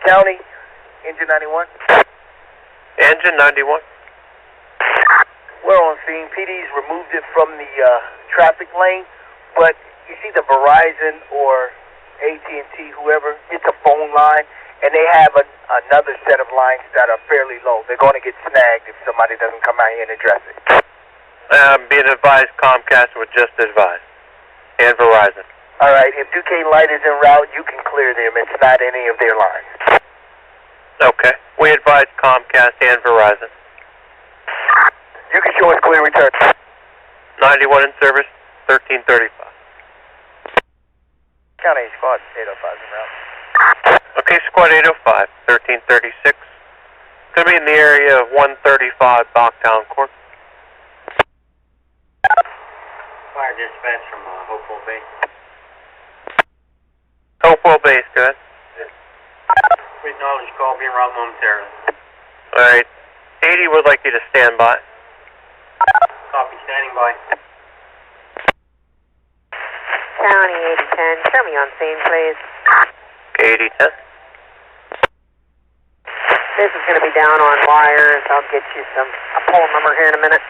County, Engine 91. Engine 91. We're on scene. PD's removed it from the traffic lane, but you see the Verizon or AT&T, whoever, it's a phone line, and they have another set of lines that are fairly low. They're going to get snagged if somebody doesn't come out here and address it. Being advised, Comcast would just advise. And Verizon. All right, if Duquesne Light is en route, you can clear them. It's not any of their lines. Okay. We advise Comcast and Verizon. You can show us clear return. 91 in service, 1335. County Squad 805 en route. Okay, Squad 805, 1336. Going to be in the area of 135 Bachtown Court. Fire dispatch from Hopewell Bay. Hopewell Base, go ahead. We acknowledge call, being route momentarily. Alright, 80 would like you to stand by. Copy, standing by. County 8010, show me on scene, please. Okay, 8010. This is going to be down on wires. I'll get you a poll number here in a minute.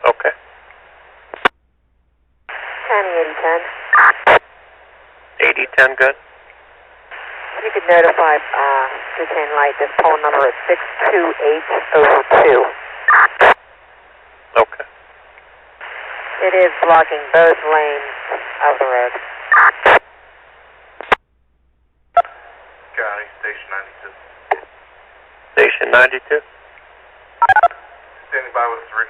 Okay. County 8010. 8010, good. If you could notify Duquesne Light, this poll number is 62802. Okay. It is blocking both lanes of the road. County, Station 92. Station 92. Standing by with 3.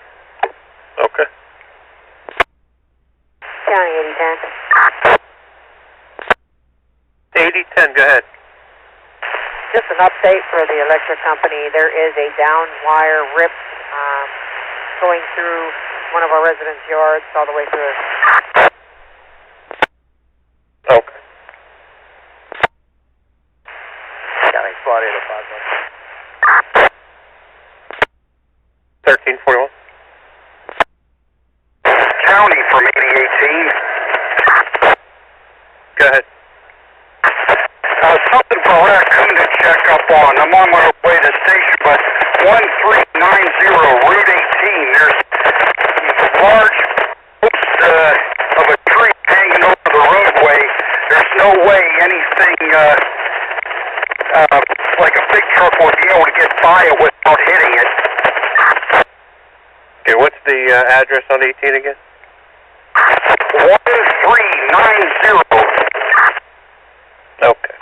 Okay. County 8010. 8010, go ahead. Just an update for the electric company. There is a down wire rip going through one of our residents' yards all the way through. Okay. County Squad 805. 1341. County from 8018. Go ahead. Something for Raccoon to check up on. I'm on my way to the station, but 1390 Route 18, there's large post of a tree hanging over the roadway. There's no way anything like a big truck would be able to get by it without hitting it. Okay, what's the address on 18 again? 1390. Okay.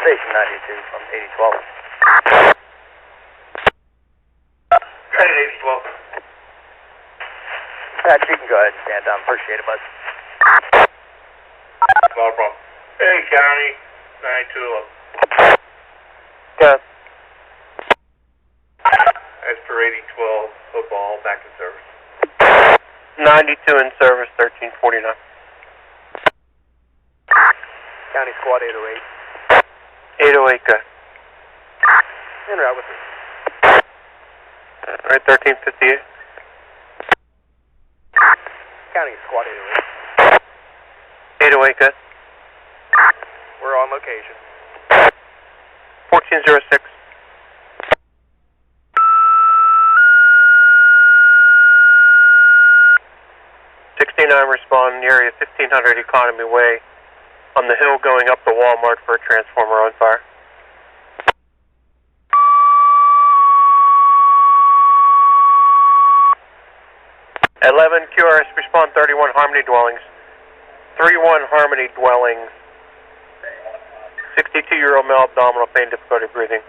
Station 92 from 8012. Credit 8012. Pat, you can go ahead and stand down. Appreciate it, bud. Not a problem. Hey, County, 9211. Go ahead. As per 8012, football back in service. 92 in service, 1349. County Squad 808. 808, go ahead. En route with me. Alright, 1358. County Squad 808. 808, go ahead. We're on location. 1406. Respond in the area 1500 Economy Way on the hill going up to Walmart for a transformer on fire. At 11 QRS respond 31 Harmony dwellings. 31 Harmony dwellings. 62-year-old male, abdominal pain, difficulty breathing.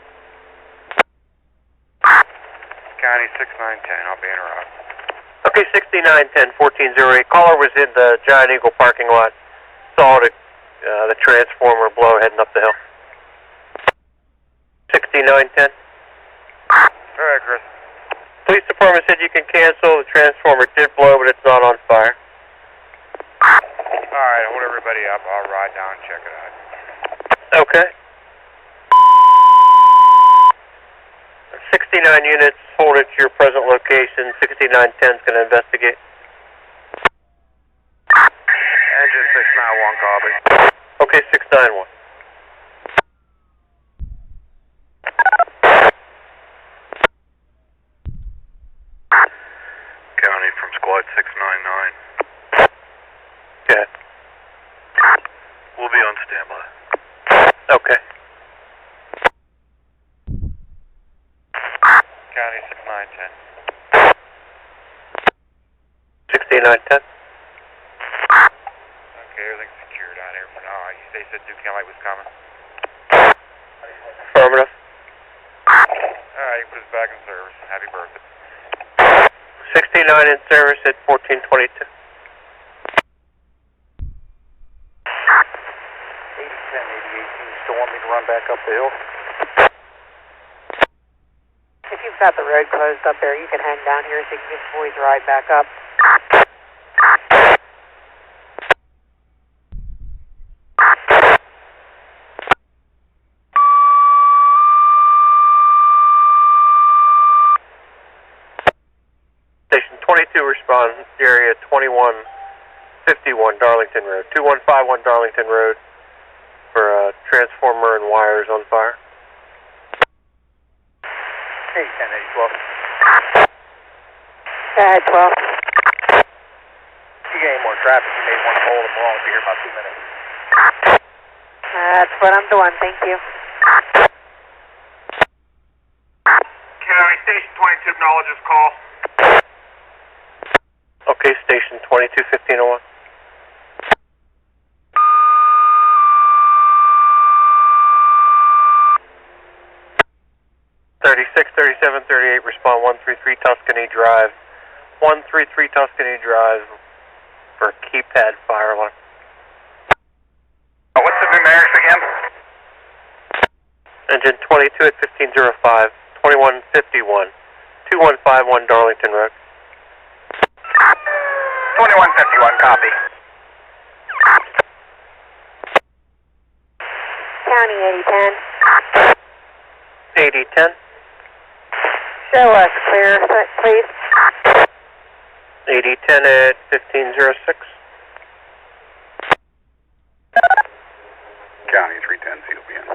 County 6910, I'll be in route. Okay, 6910, 1408. Caller was in the Giant Eagle parking lot. Saw the transformer blow heading up the hill. 6910. Alright, Chris. Police department said you can cancel. The transformer did blow, but it's not on fire. Alright, hold everybody up. I'll ride down and check it out. Okay. 69 units, hold it to your present location. 6910 is going to investigate. Engine 691, copy. Okay, 691. County from squad 699. Okay. We'll be on standby. Okay. County 6910. 6910. Okay, everything's secured out here for now. They said Duke Light was coming. Affirmative. Alright, he put us back in service. Happy birthday. 69 in service at 1422. 8010, 8018. Still want me to run back up the hill? If you've got the road closed up there, you can hang down here so you can get the boys ride back up. Station 22 responds, area 2151 Darlington Road, 2151 Darlington Road for a transformer and wires on fire. 8010, 8012. Go ahead, 12. If you get any more traffic, you may want to hold them. We'll only be here about 2 minutes. That's what I'm doing, thank you. County Station 22 acknowledges call. Okay, station 22 1501. 36, 37, 38, respond 133 Tuscany Drive. 133 Tuscany Drive for keypad fire alarm. What's the numerics again? Engine 22 at 1505, 2151, 2151 Darlington Road. 2151, copy. County 8010. 8010. Show us clear, please. 8010 at 1506. County 310, COBN.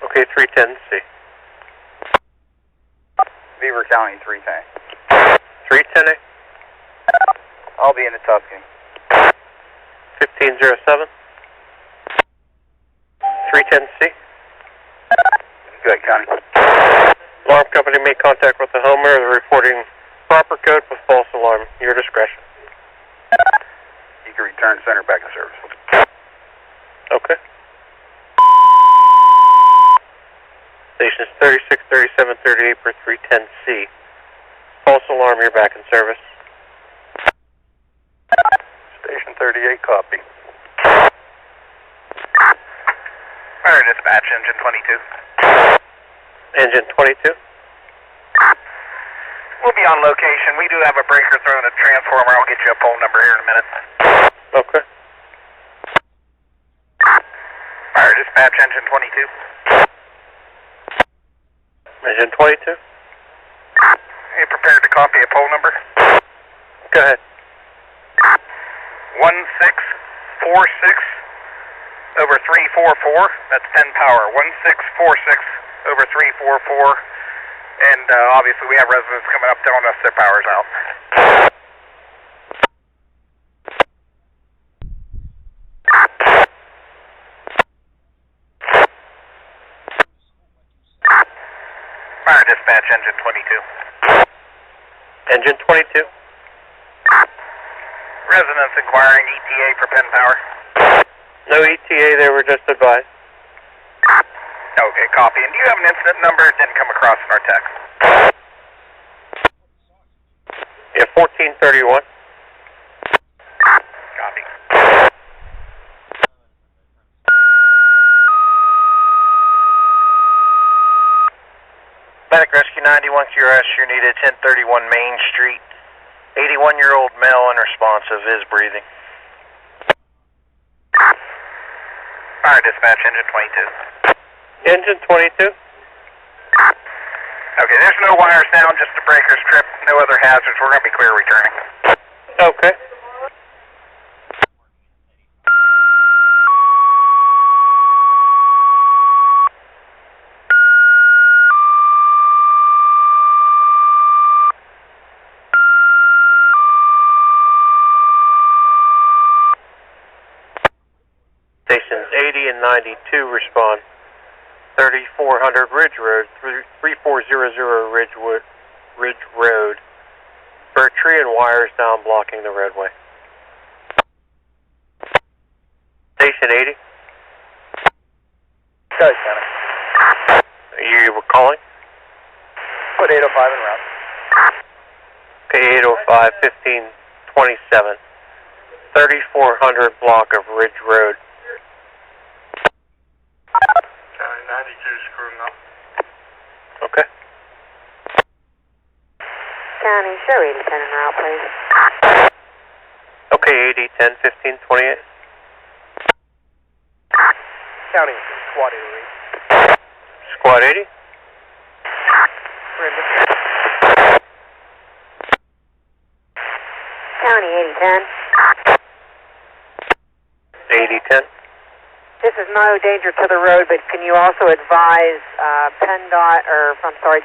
Okay, 310C. Beaver County 310. 310A. I'll be in the Tuscany. 1507. 310C. Good, County. Alarm company made contact with the homeowner. They're reporting proper code with false alarm. Your discretion. You can return center back in service. Okay. Stations 36, 37, 38 for 310C. False alarm, you're back in service. Station 38, copy. Fire dispatch, engine 22. Engine 22. We'll be on location. We do have a breaker throwing a transformer. I'll get you a phone number here in a minute. Okay. Fire dispatch, engine 22. Engine 22. Are you prepared to copy a phone number? Go ahead. 1646 over 344. That's 10 power. 1646 over 344. And obviously we have residents coming up telling us their power's out. Fire dispatch, engine 22. Engine 22. Residents inquiring ETA for Penn Power. No ETA, they were just advised. Okay, copy. And do you have an incident number? It didn't come across in our text. Yeah, 1431. Copy. Medic Rescue 91 QRS, you're needed 1031 Main Street. 81-year-old male unresponsive, is breathing. Fire dispatch, engine 22. Engine 22. Okay, there's no wires down, just the breakers tripped, no other hazards. We're going to be clear returning. Okay. 80 and 92 respond. 3400 Ridge Road, 3400 Ridge Road. For a tree and wires down blocking the roadway. Station 80. Sorry, County. You were calling? Put 805 en route. Okay, 805, 1527. 3400 block of Ridge Road. County 92 screwing up. Okay. County, show 8010 en route, please. Okay, 8010, 1528. County, squad 808. Squad 80. County 8010. 8010. This is no danger to the road, but can you also advise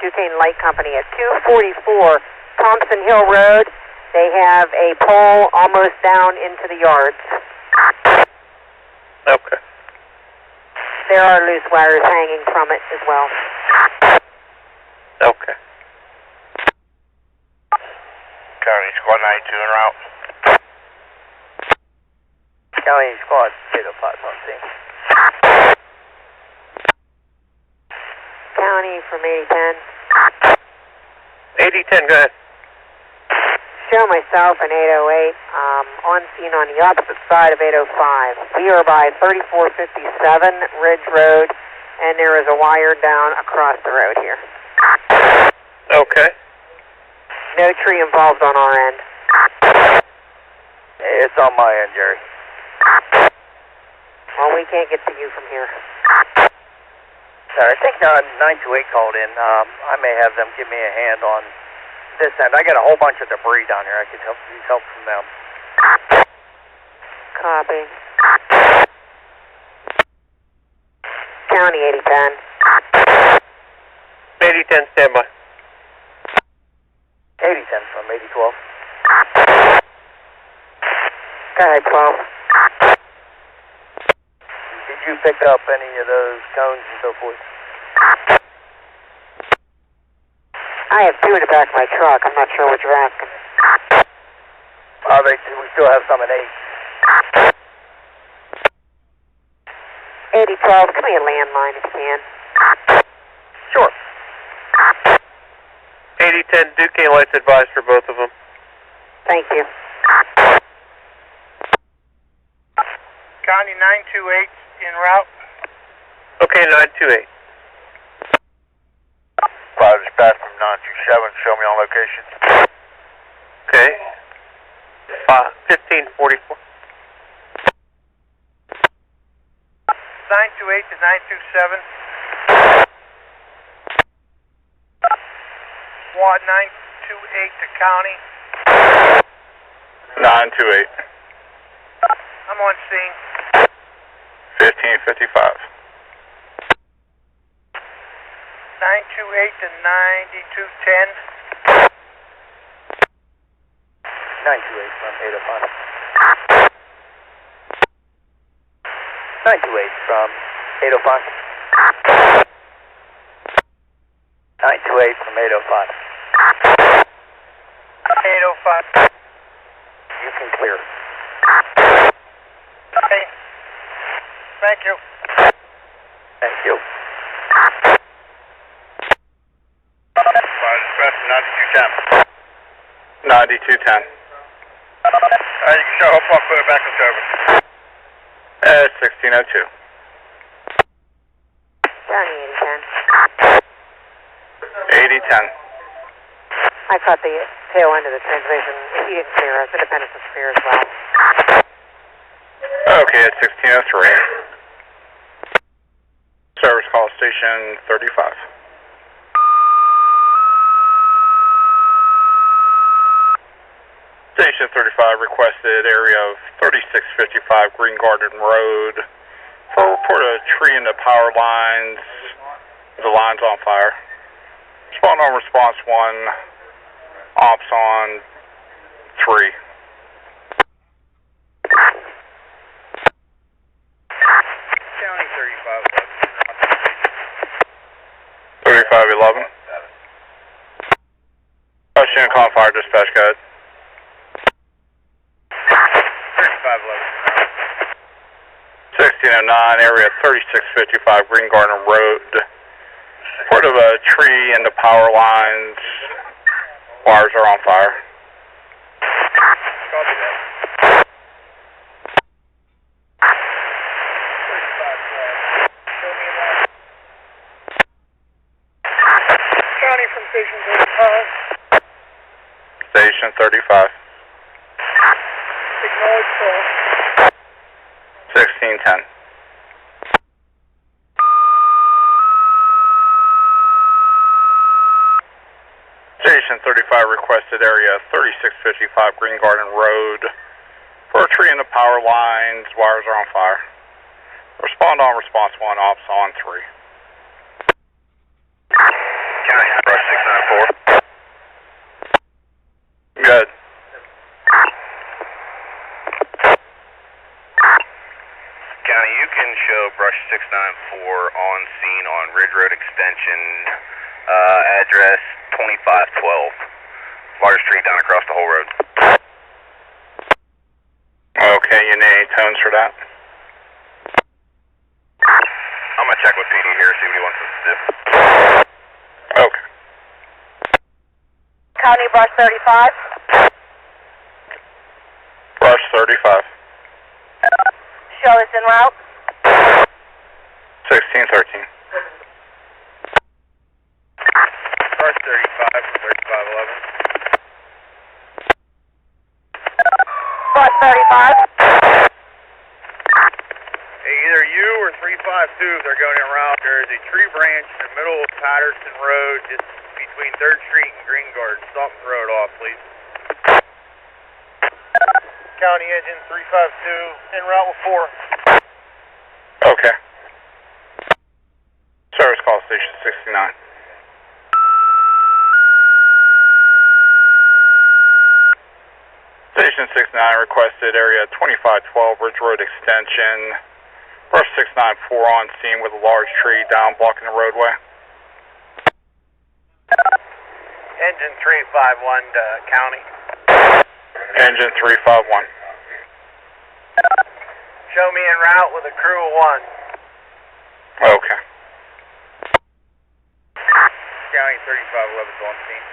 Duquesne Light Company at 244 Thompson Hill Road? They have a pole almost down into the yards. Okay. There are loose wires hanging from it as well. Okay. County Squad 92 en route. County, squad 805 on scene. County from 8010. 8010, go ahead. Show myself and 808 on scene on the opposite side of 805. We are by 3457 Ridge Road, and there is a wire down across the road here. Okay. No tree involved on our end. It's on my end, Jerry. Well, we can't get to you from here. Sorry, I think 928 called in. I may have them give me a hand on this end. I got a whole bunch of debris down here. I could use help from them. Copy. County 8010. 8010, standby. 8010 from 8012. Go ahead, 12. Did you pick up any of those cones and so forth? I have two in the back of my truck. I'm not sure what you're asking. We still have some at 8. 8012, give me a landline if you can. Sure. 8010, Duquesne Lights advised for both of them. Thank you. County 928 en route. Okay, 928. 5 dispatch from 927, show me on location. Okay. 1544. 928 to 927. Squad 928 to county. 928. I'm on scene. 1555. 928 to 9210. 928 from 805. 928 from 805. 928 from 805. 805. You can clear. Okay. Thank you. Thank you. 5 dispatch from 9210. 9210. You can show up, I'll put it back on over. 1602. County 8010. 8010. I caught the tail end of the transmission. He didn't clear us. Independence was clear as well. Okay, at 1603. Service call station 35. Station 35 requested area of 3655 Green Garden Road for a report of a tree in the power lines. The line's on fire. Respond on response 1, ops on 3. County 3511. Question call fire dispatch, go ahead. 3511. 1609, area 3655 Green Garden Road. Part of a tree and the power lines. Wires are on fire. Copy that. County from Station 35. Station 35. Acknowledge call. 1610. Station 35 requested area 3655 Green Garden Road. For a tree in the power lines, wires are on fire. Respond on response 1, ops on 3. County, brush 694. Good. County, you can show brush 694 on scene on Ridge Road Extension, address 2512. Largest tree down across the whole road. Okay, you need any tones for that? I'm gonna check with PD here, see what he wants us to do. Okay. County Brush 35. Brush 35. Show is en route. 1613. Brush 35 from 3511. Brush 35. Hey, either you or 352, if they're going en route, there is a tree branch in the middle of Patterson Road, just between 3rd Street and Green Garden. Stop the road off, please. County engine 352, en route with 4. Okay. Service call station 69. Station 69 requested area 2512 Ridge Road Extension. Brush 694 on scene with a large tree down blocking the roadway. Engine 351 to County. Engine 351. Show me en route with a crew of 1. Okay. County 3511 on scene.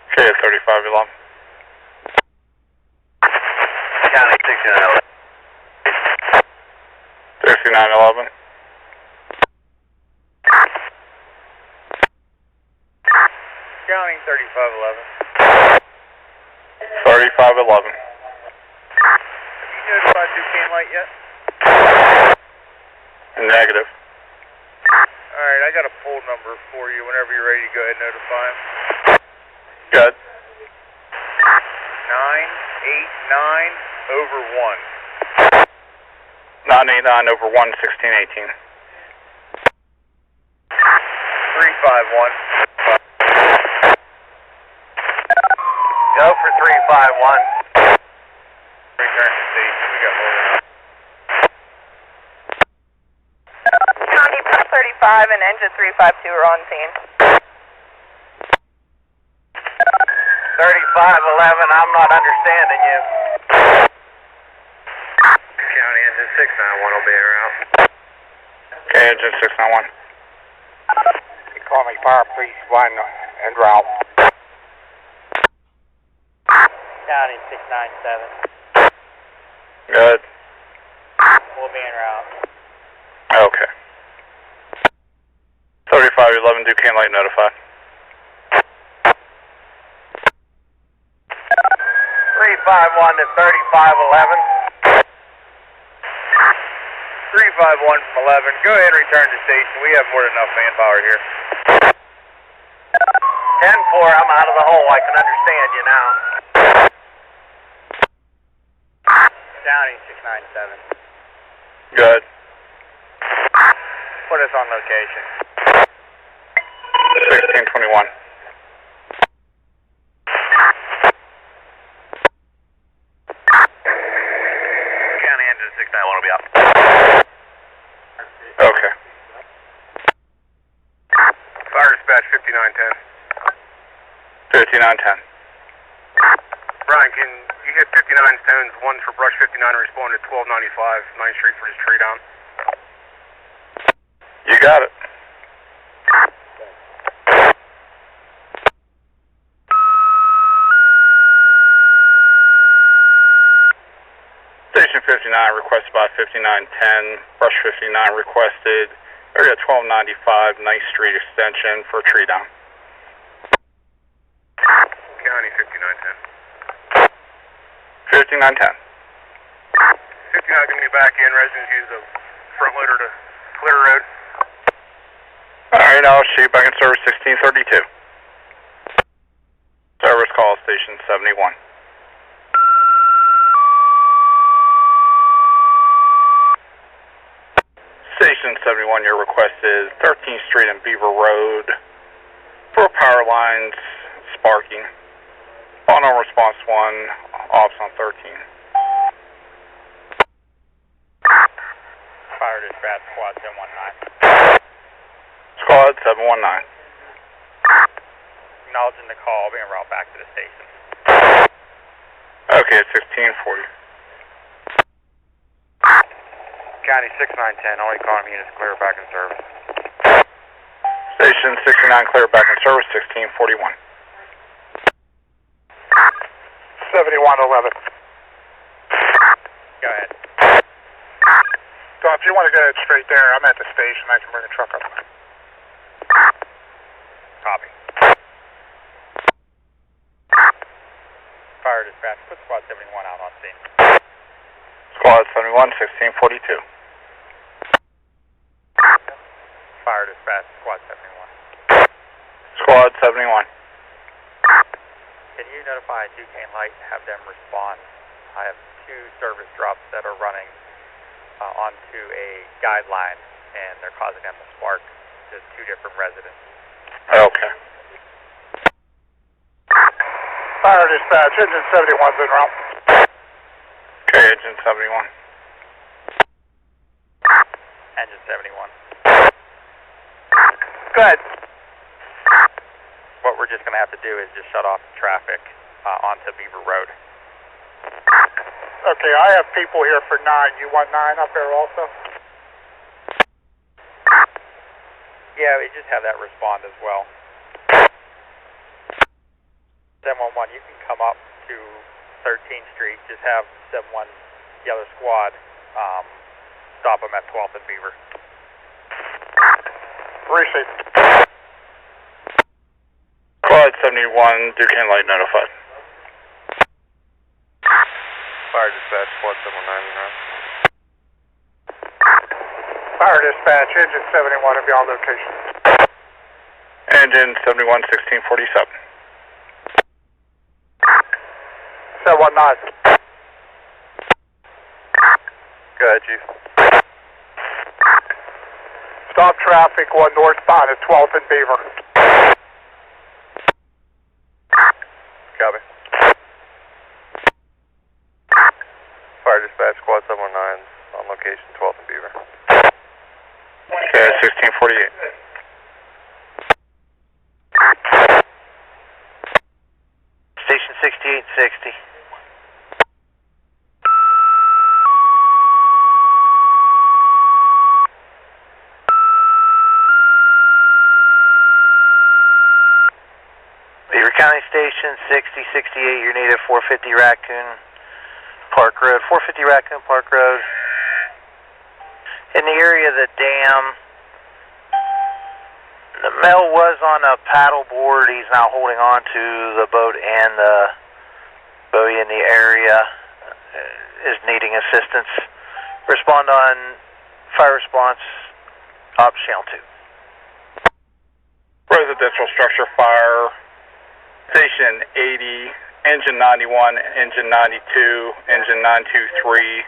Okay, 3511. County 6911. 6911. County 3511. 3511. You notified Duquesne Light yet? Negative. Alright, I got a poll number for you. Whenever you're ready to go ahead and notify him. Good. 989/1. 989 over 1, 1618. 351. Go for 351. Return to station. We got more than enough. County Brush 35 and engine 352 are on scene. 3511, I'm not understanding you. County engine 691 will be around. Okay, engine 691. You call me fire police 1 en route. County 697. Good. We'll be en route. Okay. 3511 Duquesne Light notified. 351 to 3511. 351 from 11. Go ahead and return to station. We have more than enough manpower here. 10-4, I'm out of the hole. I can understand you now. County 697. Good. Put us on location. 1621. County engine 691 will be out. Okay. 5910. 5910. Brian, can you hit 59 stones, 1 for brush 59 and respond to 1295 9th Street for this tree down? You got it. Station 59 requested by 5910. Brush 59 requested. Area 1295 9th Street extension for tree down. County 5910. 5910. 59 going to be back in. Residents use the front loader to clear the road. Alright, I'll shoot you back in service 1632. Service call station 71. Station 71, your request is 13th Street and Beaver Road for power lines sparking. On response 1, ops on 13. Fire dispatch, squad 719. Squad 719. Acknowledging the call, being brought back to the station. Okay, it's 1640. County 6910, all economy units clear back in service. Station 69 clear back in service 1641. 7111. Go ahead. So if you want to go straight there, I'm at the station. I can bring a truck up. Copy. Fire dispatch, put squad 71 out on scene. Squad 71, 1642. Fire dispatch, squad 71. Squad 71. Can you notify Duquesne Light and have them respond? I have 2 service drops that are running onto a guideline, and they're causing them to spark. Just 2 different residents. Okay. Fire dispatch, engine 71's en route. Okay, engine 71. Engine 71. Good. What we're just going to have to do is just shut off traffic onto Beaver Road. Okay, I have people here for 9. You want 9 up there also? Yeah, we just have that respond as well. 711, you can come up to 13th Street. Just have 71 the other squad stop them at 12th and Beaver. Receive. Squad 71, Duquesne Light notified. Fire dispatch, squad 719 around. Fire dispatch, engine 71 will be on location. Engine 71, 1647. 719. Go ahead, Chief. Stop traffic going northbound at 12th and Beaver. Copy. Fire dispatch, squad 719 on location, 12th and Beaver. Okay, 1648. Station 6860. Beaver County Station 6068, you're needed 450 Raccoon Park Road. 450 Raccoon Park Road. In the area of the dam, the male was on a paddle board. He's now holding on to the boat, and the buoy in the area is needing assistance. Respond on fire response, Ops Channel 2. Residential structure fire. Station 80, engine 91, engine 92, engine 923.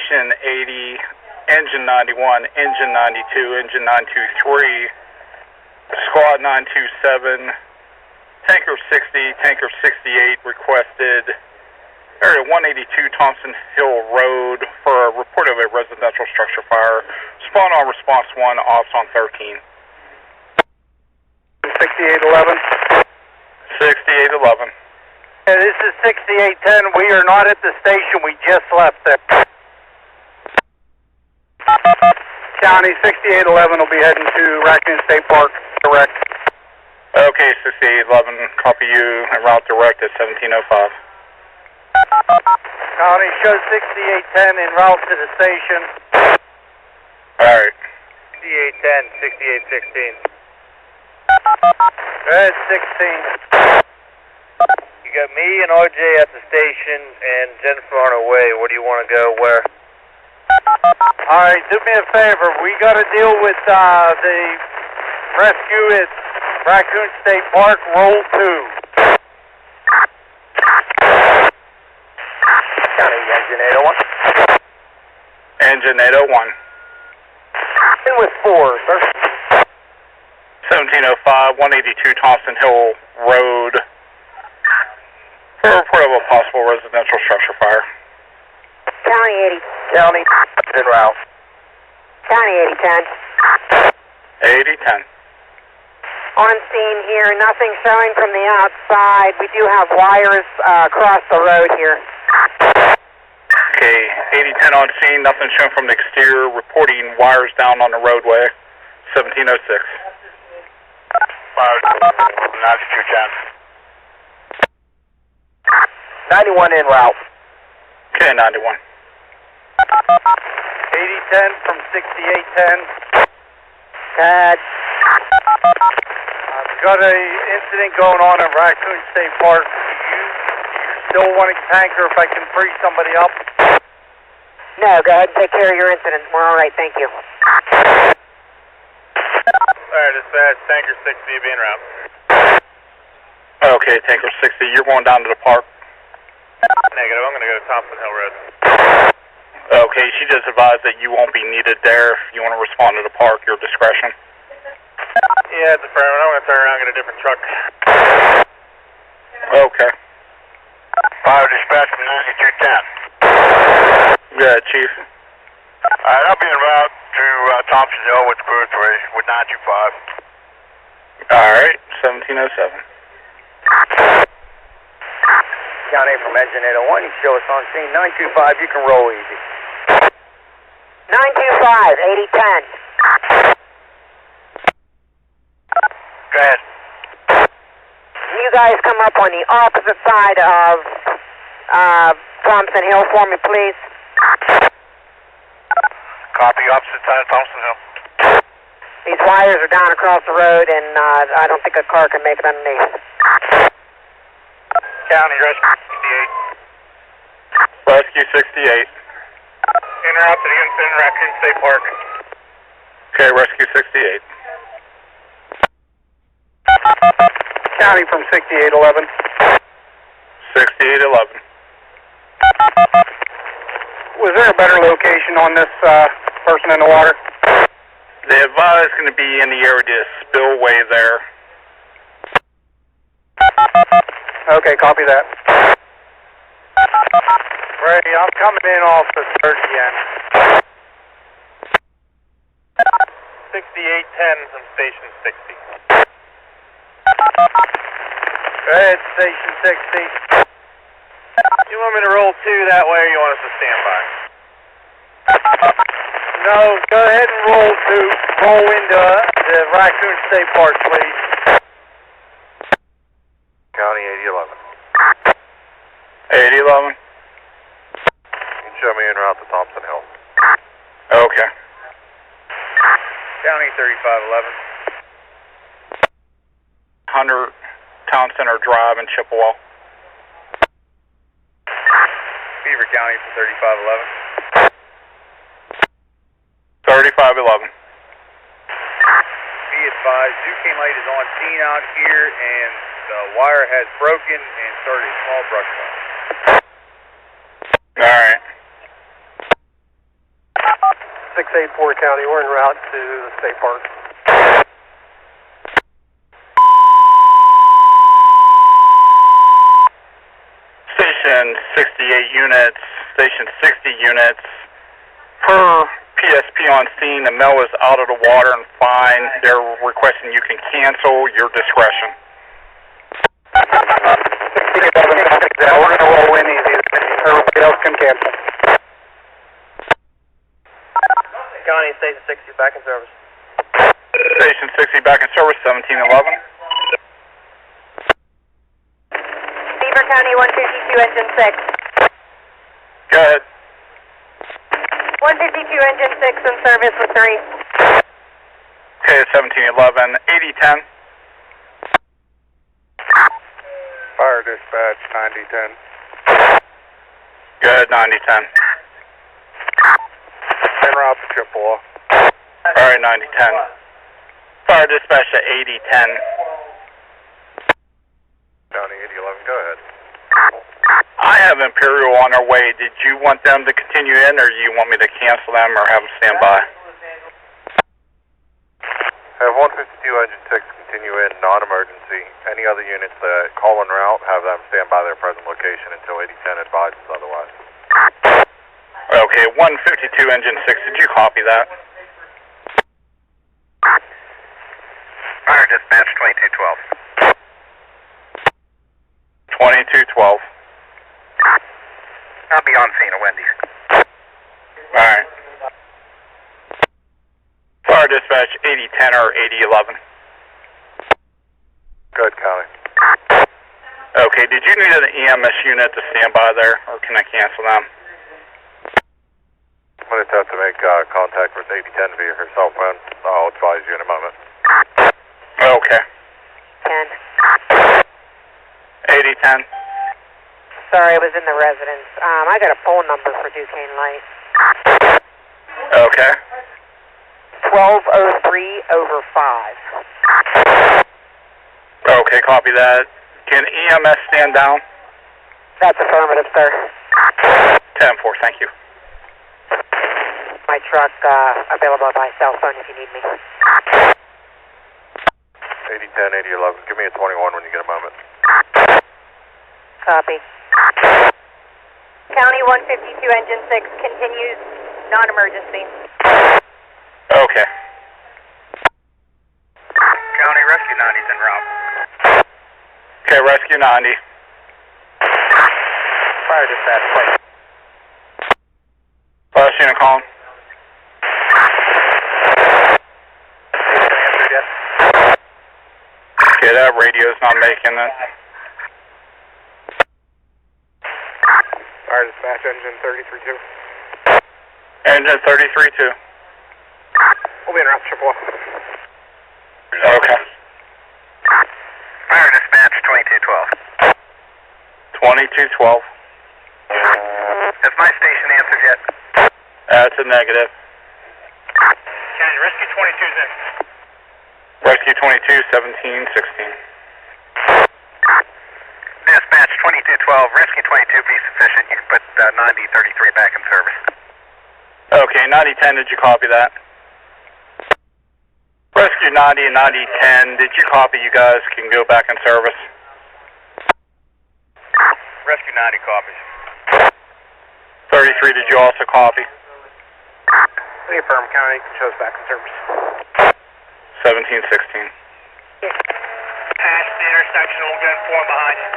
Station 80, Engine 91, Engine 92, Engine 923, Squad 927, Tanker 60, Tanker 68 requested area 182 Thompson Hill Road for a report of a residential structure fire. Spawn on response 1, ops on 13. 6811. 6811. Yeah, this is 6810. We are not at the station. We just left there. County 6811 will be heading to Raccoon State Park direct. Okay, 6811, copy you en route direct at 1705. County shows 6810 en route to the station. Alright. 6810, 6816. Red 16. You got me and RJ at the station and Jennifer on her way. Where do you want to go? Where? Alright, do me a favor. We got to deal with the rescue at Raccoon State Park, roll 2. County Engine 801. Engine 801. In with 4, sir. 1705, 182 Thompson Hill Road for a report of a possible residential structure fire. County 80. County en route. County 8010. 8010. On scene here, nothing showing from the outside. We do have wires across the road here. Okay, 8010 on scene, nothing shown from the exterior, reporting wires down on the roadway, 1706. 9210. 91 en route. Okay, 91. 8010 from 6810. Good. I've got an incident going on at Raccoon State Park. Do you still want a tanker if I can free somebody up? No, go ahead and take care of your incident. We're all right, thank you. Alright, dispatch, Tanker 60 being route. Okay, Tanker 60, you're going down to the park. Negative, I'm going to go to Thompson Hill Road. Okay, she just advised that you won't be needed there. If you want to respond to the park, your discretion. Yeah, it's affirmative. I'm going to turn around and get a different truck. Okay. Fire dispatch from 9210. Yeah, Chief. Alright, I'll be en route to Thompson Hill with crew 3 with 925. Alright, 1707. County from Engine 801, you show us on scene. 925, you can roll easy. 925, 8010. Go ahead. Can you guys come up on the opposite side of Thompson Hill for me, please? Copy, opposite side of Thompson Hill. These wires are down across the road, and I don't think a car can make it underneath. County, rescue 68. Rescue 68. En route to the incident in Raccoon State Park. Okay, Rescue 68. County from 6811. 6811. Was there a better location on this person in the water? The advise is going to be in the area spillway there. Okay, copy that. Ray, I'm coming in off the 30 end. 6810 from Station 60. Go ahead, Station 60. You want me to roll 2 that way, or you want us to stand by? No, go ahead and roll into the Raccoon State Park, please. County 8011. 8011. You can show me en route to Thompson Hill. Okay. County 3511. 100 Town Center Drive in Chippewa. Beaver County from 3511. 3511. Be advised, Duquesne Light is on scene out here, and the wire has broken and started a small brush fire. Alright. 8-4 County. We're en route to the state park. Station 68 units, Station 60 units. Per PSP on scene, the mill is out of the water and fine. They're requesting you can cancel your discretion. We're going to roll in easy. Everybody else can cancel. County, Station 60 back in service. Station 60 back in service, 1711. Beaver County 152 engine 6. Go ahead. 152 engine 6 in service with 3. Okay, 1711, 8010. Fire dispatch, 9010. Good, 9010. En route to Chippewa. Alright, 9010. Fire dispatch at 8010. County 8011, go ahead. I have Imperial on our way. Did you want them to continue in, or do you want me to cancel them or have them stand by? Have 152 engine 6 continue in, non-emergency. Any other units that call en route, have them stand by their present location until 8010 advises otherwise. Okay, 152 engine 6, did you copy that? Fire dispatch 2212. 2212. I'll be on scene at Wendy's. Alright. Fire dispatch 8010 or 8011. Good, County. Okay, did you need an EMS unit to stand by there, or can I cancel them? I'm going to attempt to make contact with 8010 via her cell phone. I'll advise you in a moment. Okay. 10. 8010. Sorry, I was in the residence. I got a phone number for Duquesne Light. Okay. 1203 over 5. Okay, copy that. Can EMS stand down? That's affirmative, sir. 10-4, thank you. My truck available by cell phone if you need me. 8010, 8011. Give me a 21 when you get a moment. Copy. County 152 engine 6 continues non-emergency. Okay. County Rescue 90's en route. Okay, Rescue 90. Fire dispatch. Last unit calling. Okay, that radio's not making it. Fire dispatch, engine 332. Engine 332. We'll be en route to Chippewa. Okay. Fire dispatch 2212. 2212. Has my station answered yet? That's a negative. County Rescue 22's in. Rescue 22, 1716. Dispatch 2212, Rescue 22 be sufficient. You can put 9033 back in service. Okay, 9010, did you copy that? Rescue 90 and 9010, did you copy? You guys can go back in service. Rescue 90 copies. 33, did you also copy? Reaffirm County, shows back in service. 1716. Past the intersection, we'll get informed behind you.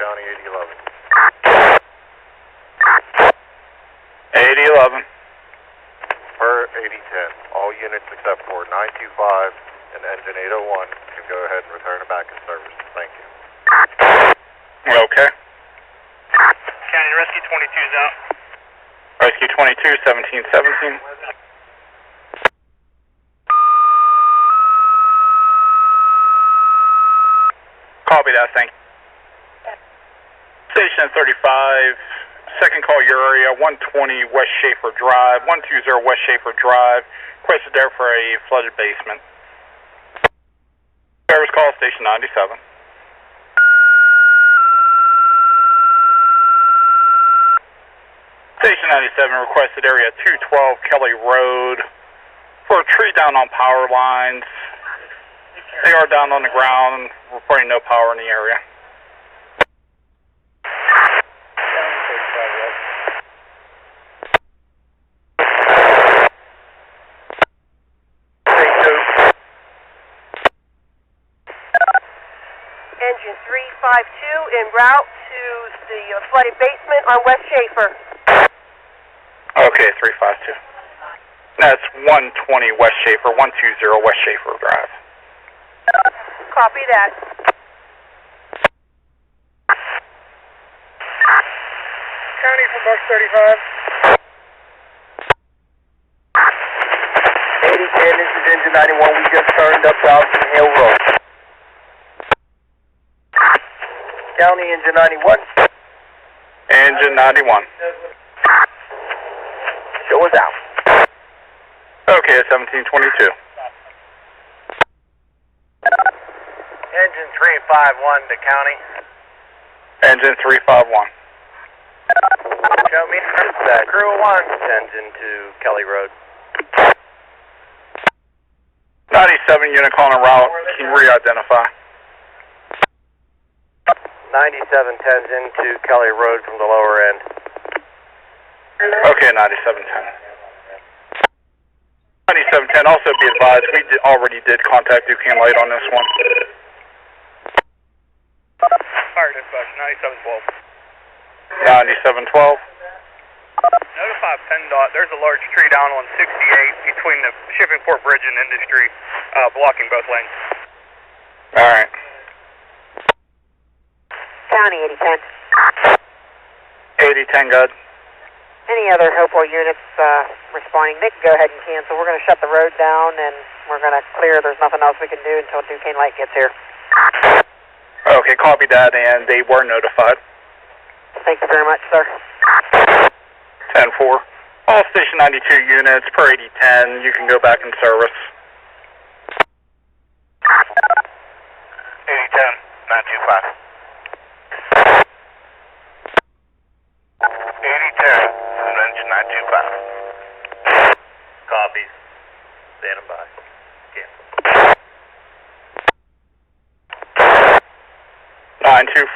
County 8011. 8011. Per 8010, all units except for 925 and engine 801 can go ahead and return it back in service. Thank you. Okay. County Rescue 22's out. Rescue 22, 1717. Copy that, thank you. Station 35, second call your area, 120 West Schaefer Drive, 120 West Schaefer Drive, requested there for a flooded basement. Service call, station 97. Station 97 requested area 212 Kelly Road for a tree down on power lines. They are down on the ground, reporting no power in the area. Engine 352 en route to the flooded basement on West Schaefer. Okay, 352. That's 120 West Schaefer, 120 West Schaefer Drive. Copy that. County from Bush 35. 8010, this is engine 91. We just turned up Dawson Hill Road. County engine 91. Engine 91. Show us out. Okay, 1722. Engine 351 to county. Engine 351. Show me crew 1 engine to Kelly Road. 97 unit calling a route. Can you re-identify? 97 10's into Kelly Road from the lower end. Okay, 9710. 9710, also be advised, we already did contact Duquesne Light on this one. Fire dispatch, 9712. 9712. Notify PennDOT, there's a large tree down on 68 between the Shippingport Bridge and Industry, blocking both lanes. Alright. County 8010. 8010, good. Any other Hopewell units responding, they can go ahead and cancel. We're going to shut the road down and we're going to clear. There's nothing else we can do until Duquesne Light gets here. Okay, copy that, and they were notified. Thank you very much, sir. 10-4. All Station 92 units per 8010, you can go back in service. 8010, 925. 8010, engine 925. Copies. Standing by. Cancel. 925.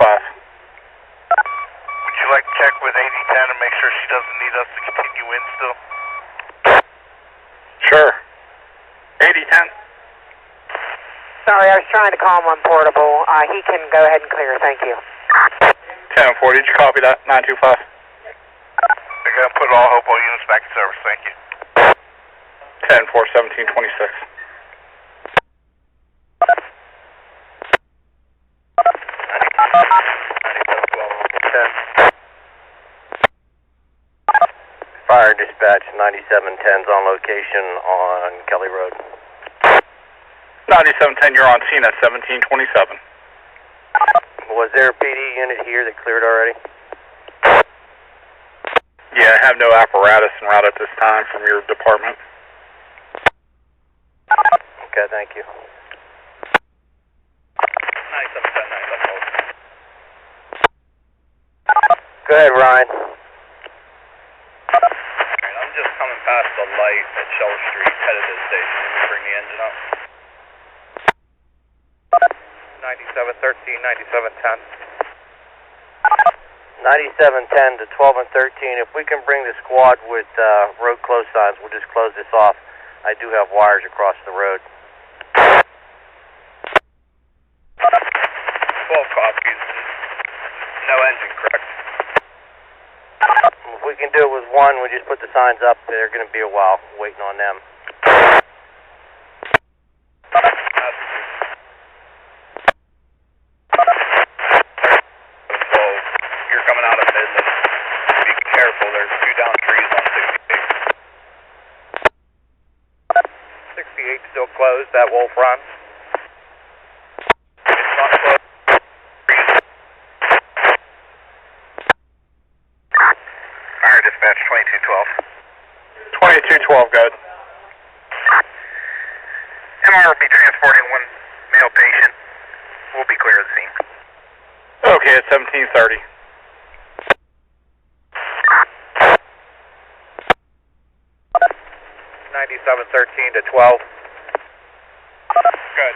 Would you like to check with 8010 and make sure she doesn't need us to continue in still? Sure. 8010. Sorry, I was trying to call him on portable. He can go ahead and clear. Thank you. 10-4, did you copy that? 925. They're going to put all Hopewell units back in service, thank you. 10-4, 1726. Fire dispatch, 9710's on location on Kelly Road. 9710, you're on scene at 1727. Was there a PD unit here that cleared already? Yeah, I have no apparatus en route at this time from your department. Okay, thank you. 9710, 9712. Go ahead, Ryan. Alright, I'm just coming past the light at Shell Street, headed to the station. Let me bring the engine up. 9713, 9710. 9710 to 12 and 13. If we can bring the squad with road close signs, we'll just close this off. I do have wires across the road. 12 copies. No engine, correct? If we can do it with one, we just put the signs up. They're going to be a while waiting on them. You're coming out of business. Be careful, there's 2 down trees on 68. 68 still closed, that Wolf Run. It's not closed. Fire dispatch, 2212. 2212, good. MR will be transporting one male patient. We'll be clear of the scene. Okay, at 1730. 9713 to 12. Good.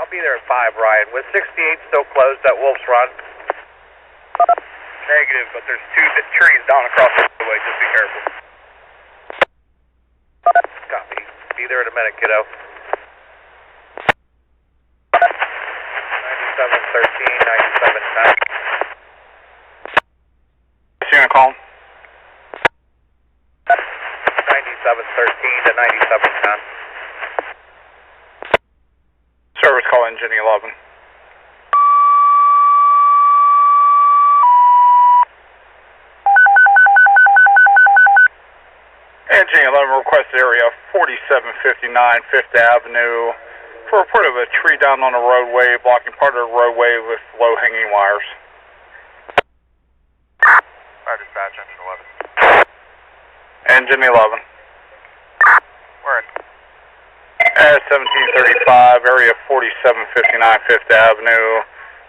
I'll be there at 5, Ryan. Was 68 still closed at Wolf's Run? Negative, but there's 2 trees down across the way. Just be careful. Copy. Be there in a minute, kiddo. 9713, 9710. Is he gonna call him? 9713 to 9710. Service call engine 11. Engine 11 requested area 4759 5th Avenue for a report of a tree down on the roadway, blocking part of the roadway with low-hanging wires. Fire dispatch, engine 11. Engine 11. Where in? At 1735, area 4759 5th Avenue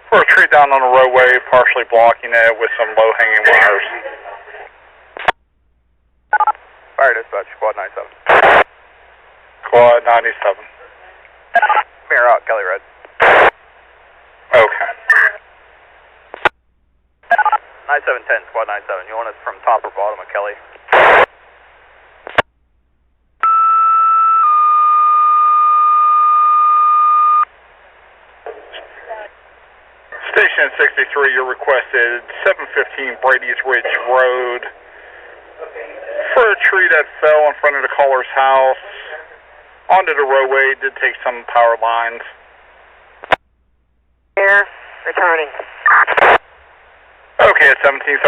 for a tree down on the roadway, partially blocking it with some low-hanging wires. Fire dispatch, squad 97. Squad 97. Mirror out, Kelly Red. Okay. 9710, squad 97. You want us from top or bottom of Kelly? Station 63, you're requested 715 Brady's Ridge Road for a tree that fell in front of the caller's house onto the roadway. Did take some power lines. Here, returning. Okay, at 1737.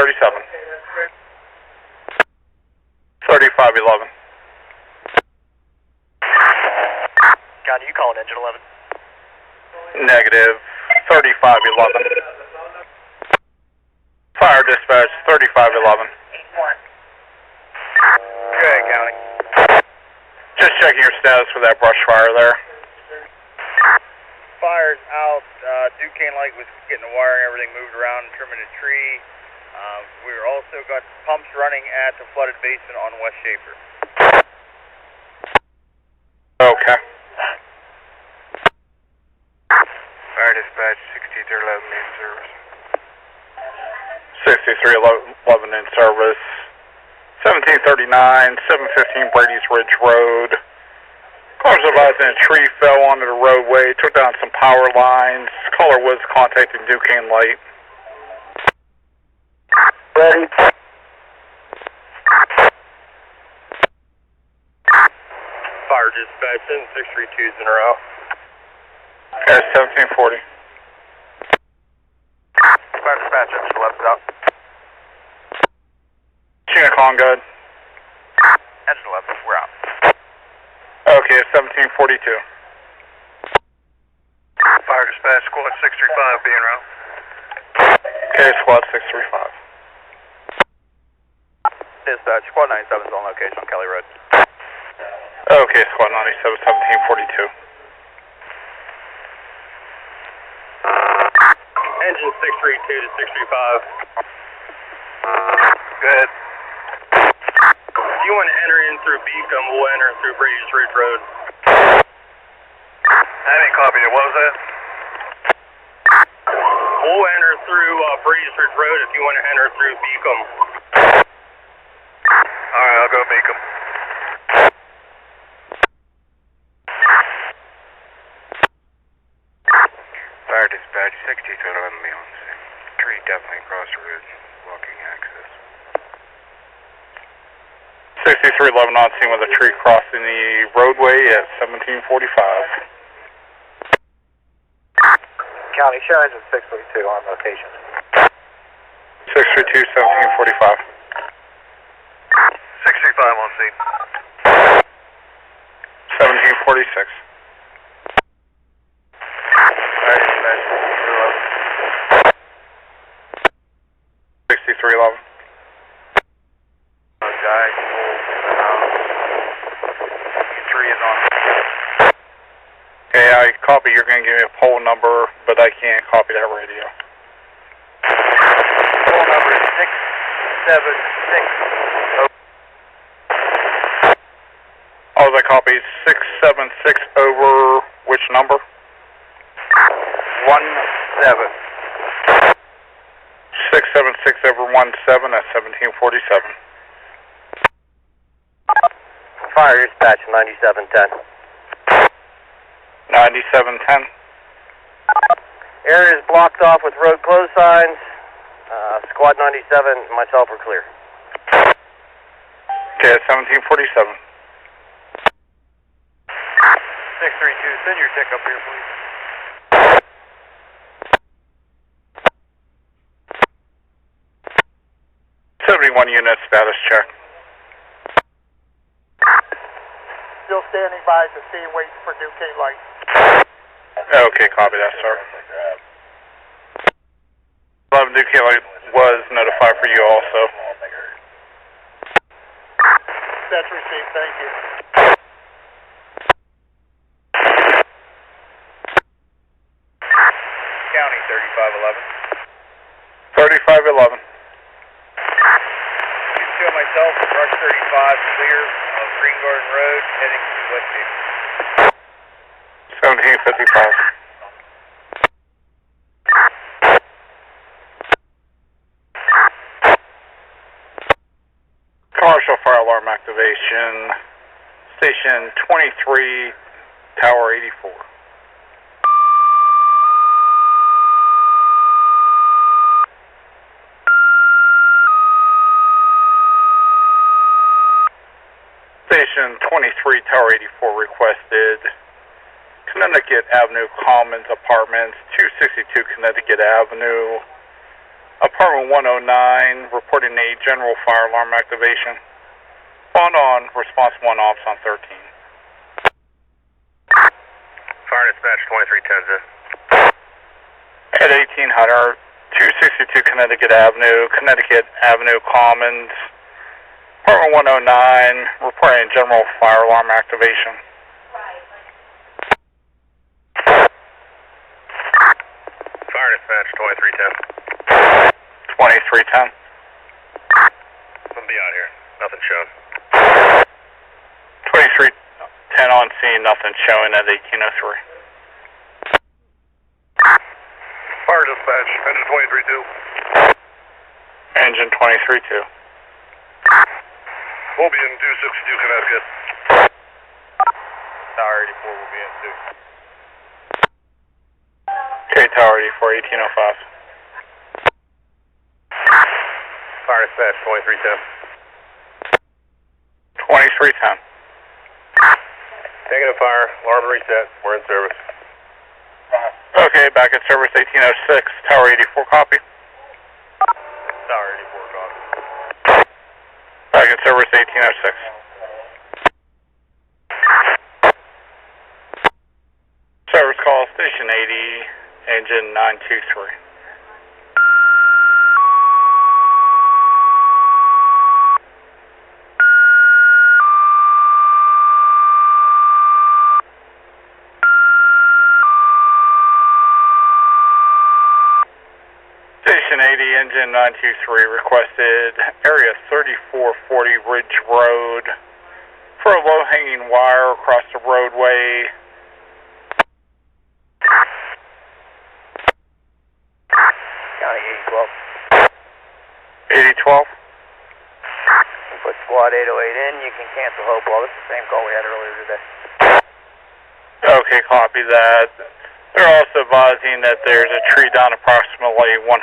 3511. John, you calling engine 11? Negative 3511. Fire dispatch 3511. Good, County. Just checking your status for that brush fire there. Fire's out. Duquesne Light was getting the wiring, everything moved around, trimming a tree. We're also got pumps running at the flooded basement on West Schaefer. Okay. Fire dispatch 6311 in service. 6311 in service. 1739, 715 Brady's Ridge Road. Callers advising a tree fell onto the roadway, took down some power lines. Caller was contacting Duquesne Light. Ready. Fire dispatch 632's in a row. Okay, 1740. Fire dispatch engine 11's out. Chena Kong, good. Engine 11, we're out. Okay, 1742. Fire dispatch squad 635 being around. Okay, squad 635. Dispatch squad 97's on location on Kelly Road. Okay, squad 97, 1742. Engine 632 to 635. Good. If you want to enter in through Beacom, we'll enter through Brady's Ridge Road. I didn't copy it. What was that? We'll enter through Brady's Ridge Road if you want to enter through Beacom. Alright, I'll go Beacom. Fire dispatch 6211 me on the scene. Tree definitely across the road, blocking access. 6311 on scene with a tree crossing the roadway at 1745. County, show engine 632 on location. 632, 1745. 635 on scene. 1746. Fire dispatch 6311. Guy, tree is on. Okay, I copy. You're going to give me a poll number, but I can't copy that radio. Poll number is 676. I copy 676 over which number? 17. 676 over 17 at 1747. Fire dispatch 9710. 9710. Area is blocked off with road closed signs. Squad 97, myself are clear. Okay, at 1747. 632, send your tick up here, please. 71 unit status check. Still standing by at the scene waiting for new K light. Okay, copy that, sir. 11 Duke Light was notified for you also. That's received, thank you. County 3511. 3511. Show myself, Rush 35 clear of Green Garden Road heading to West Beaver. 1755. Commercial fire alarm activation. Station 23, Tower 84. Station 23, Tower 84 requested Connecticut Avenue Commons Apartments, 262 Connecticut Avenue, Apartment 109, reporting a general fire alarm activation. Phone on, response 1 ops on 13. Fire dispatch 2310. At 1800, 262 Connecticut Avenue Commons, Apartment 109, reporting a general fire alarm activation. Fire dispatch 2310. 2310. I'll be out here. Nothing shown. 2310 on scene, nothing showing at 1803. Fire dispatch, engine 232. Engine 232. We'll be in 262 Connecticut. Tower 84 will be in too. Okay, Tower 84, 1805. Fire dispatch 2310. 2310. Negative fire, alarm reset, we're in service. Okay, back at service 1806, Tower 84 copy. Tower 84 copy. Back at service 1806. Service call station 80, engine 923. Station 80, engine 923 requested area 3440 Ridge Road for a low-hanging wire across the roadway. County 8012. 8012. Put squad 808 in, you can cancel Hopewell. This is the same call we had earlier today. Okay, copy that. They're also advising that there's a tree down approximately 100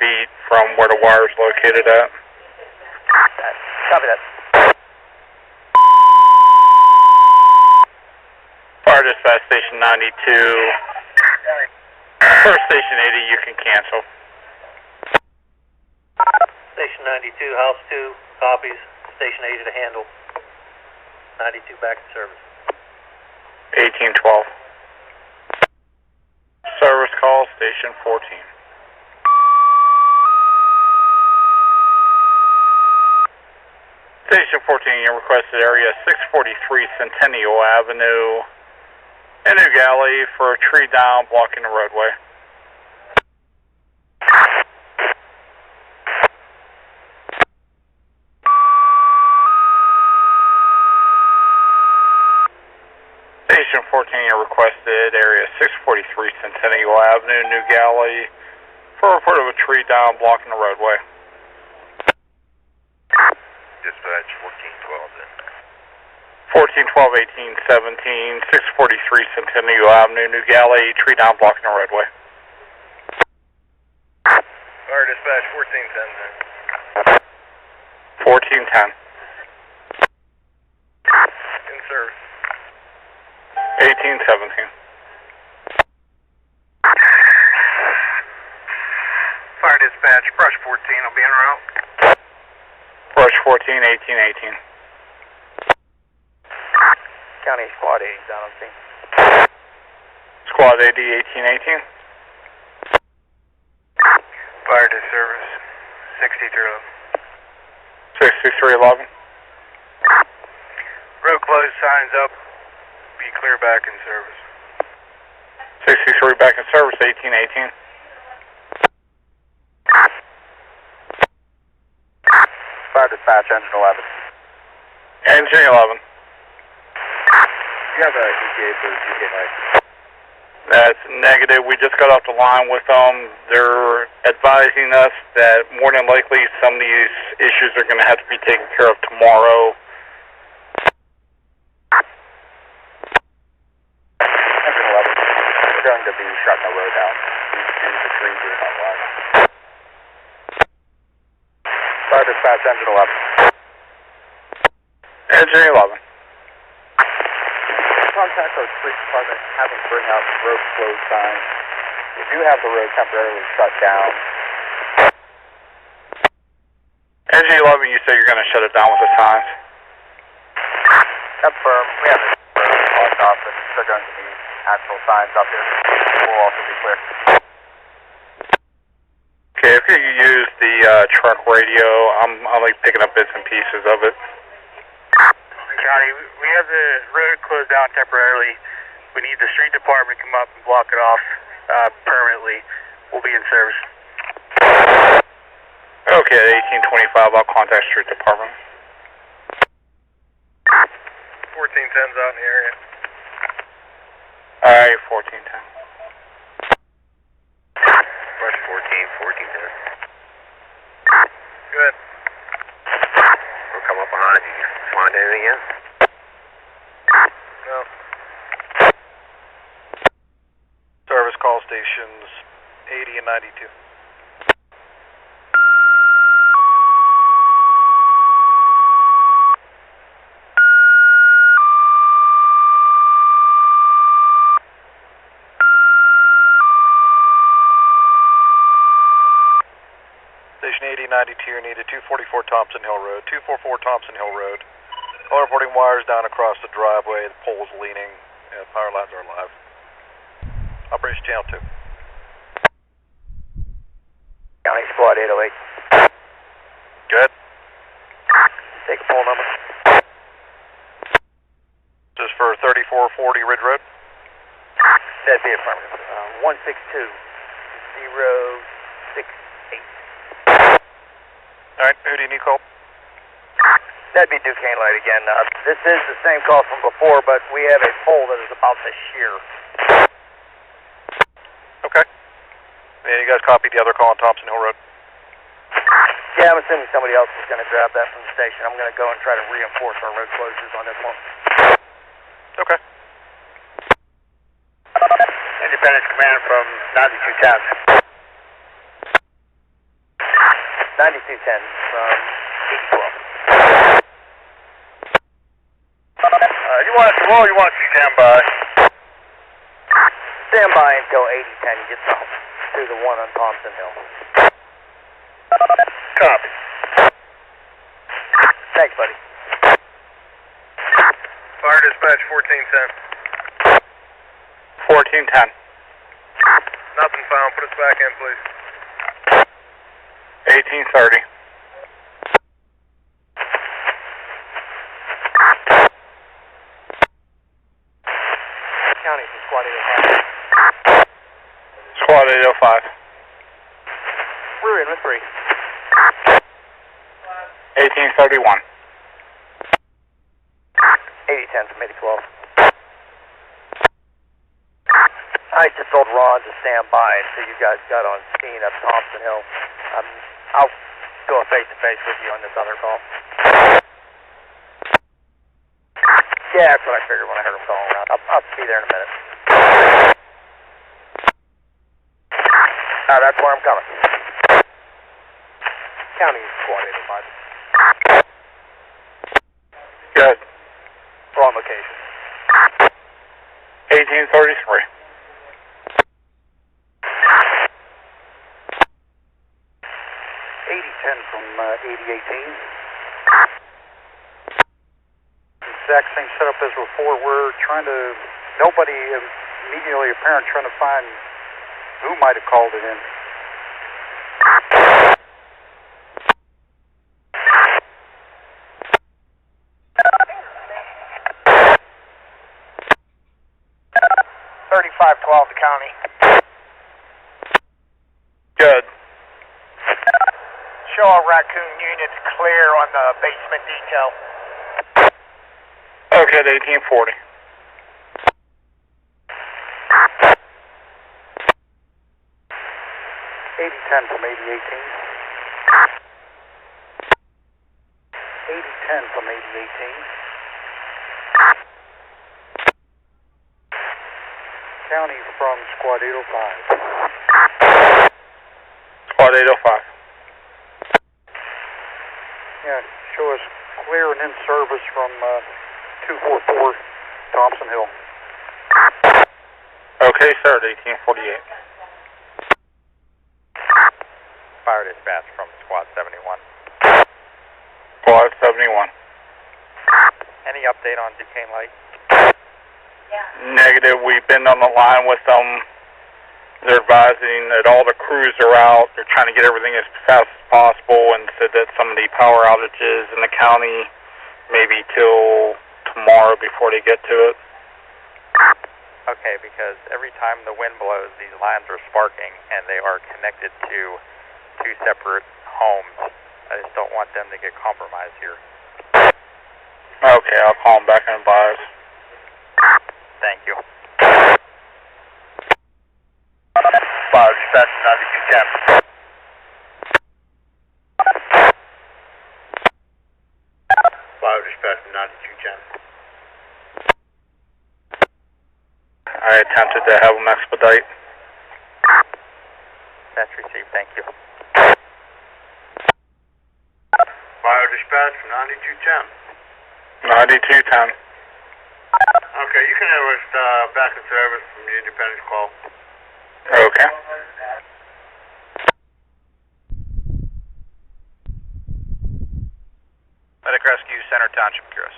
feet from where the wire is located at. Copy that. Fire dispatch station 92. First station 80, you can cancel. Station 92, house 2, copies. Station 80 to handle. 92 back in service. 1812. Service call, station 14. Station 14, you requested area 643 Centennial Avenue, in a galley for a tree down blocking the roadway. Station 14, you requested area 643 Centennial Avenue, New Galley, for a report of a tree down blocking the roadway. Dispatch 1412 then. 1412 1817, 643 Centennial Avenue, New Galley, tree down blocking the roadway. Fire dispatch 1410 then. 1410. In service. 1817. Fire dispatch, brush 14, I'll be en route. Brush 14 1818. County Squad 80 down on scene. Squad AD 1818. Fire to service 6311. 6311. Road closed, signs up. Be clear back in service. 63 back in service 1818. Fire dispatch, engine 11. Engine 11. You have a ETA for the UK night? That's negative. We just got off the line with them. They're advising us that more than likely some of these issues are going to have to be taken care of tomorrow. Engine 11. We're going to be shutting the road down due to the tree being online. Fire dispatch, engine 11. Engine 11. Contact our street department, have them bring out road closed signs. We do have the road temporarily shut down. Engine 11, you say you're going to shut it down with the signs? Confirm. We have it locked off, but they're going to be actual signs up here. We'll also be clear. Okay, if you use the truck radio, I'm only picking up bits and pieces of it. County, we have the road closed down temporarily. We need the street department to come up and block it off permanently. We'll be in service. Okay, at 1825, I'll contact street department. 1410's out in the area. Alright, 1410. Brush 1410. Good. We'll come up behind you. Find anything yet? No. Service call stations 80 and 92. Station 80 and 92 are needed 244 Thompson Hill Road. 244 Thompson Hill Road. All reporting wires down across the driveway, the poles leaning, and power lines are alive. Operation Channel 2. County Squad 808. Good. Take a poll number. This is for 3440 Ridge Road. That'd be affirmative. 162-068. Alright, who do you need called? That'd be Duquesne Light again. This is the same call from before, but we have a pole that is about to shear. Okay. And you guys copied the other call on Thompson Hill Road? Yeah, I'm assuming somebody else is going to grab that from the station. I'm going to go and try to reinforce our road closures on this one. Okay. Independence Command from 9210. 9210 from 812. You want us to roll or you want us to stand by? Stand by until 8010 gets up to the one on Thompson Hill. Copy. Thanks, buddy. Fire dispatch 1410. 1410. Nothing found. Put us back in, please. 1830. County from Squad 805. Squad 805. We're in with 3. 1831. 8010 from 812. I just told Ron to stand by until you guys got on scene at Thompson Hill. I'll do a face-to-face with you on this other call. Yeah, that's what I figured when I heard him calling around. I'll be there in a minute. That's where I'm coming. County Squad 805. Good. We're on location. 1833. 8010 from 8018. Exact same setup as before. We're trying to, nobody immediately apparent, trying to find who might have called it in. The county. Good. Show our raccoon units clear on the basement detail. Okay, at 1840. 8010 from 8018. 8010 from 8018. County from Squad 805. Squad 805. Yeah, show us clear and in service from 244 Thompson Hill. Okay, sir, at 1848. Fire dispatch from Squad 71. Squad 71. Any update on Duquesne Light? Negative. We've been on the line with them. They're advising that all the crews are out. They're trying to get everything as fast as possible, and said that some of the power outages in the county maybe till tomorrow before they get to it. Okay, because every time the wind blows, these lines are sparking, and they are connected to two separate homes. I just don't want them to get compromised here. Okay, I'll call them back and advise. Thank you. Fire dispatch 9210. Fire dispatch 9210. I attempted to have them expedite. That's received, thank you. Fire dispatch 9210. 9210. Okay, you can have us back in service from the Independence call. Okay. Medic Rescue Center Township Curious.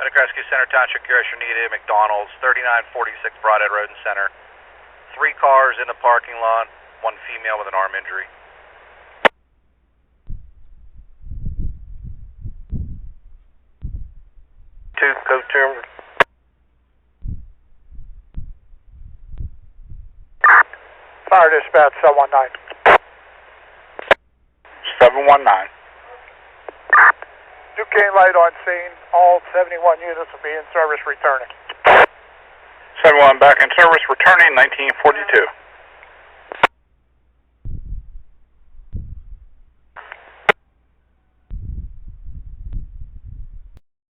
Medic Rescue Center Township Curious, you're needed at McDonald's, 3946 Broadhead Road and Center. 3 cars in the parking lot, 1 female with an arm injury. Code term. Fire dispatch 719. 719. Duquesne Light on scene. All 71 units will be in service returning. 71 back in service, returning 1942.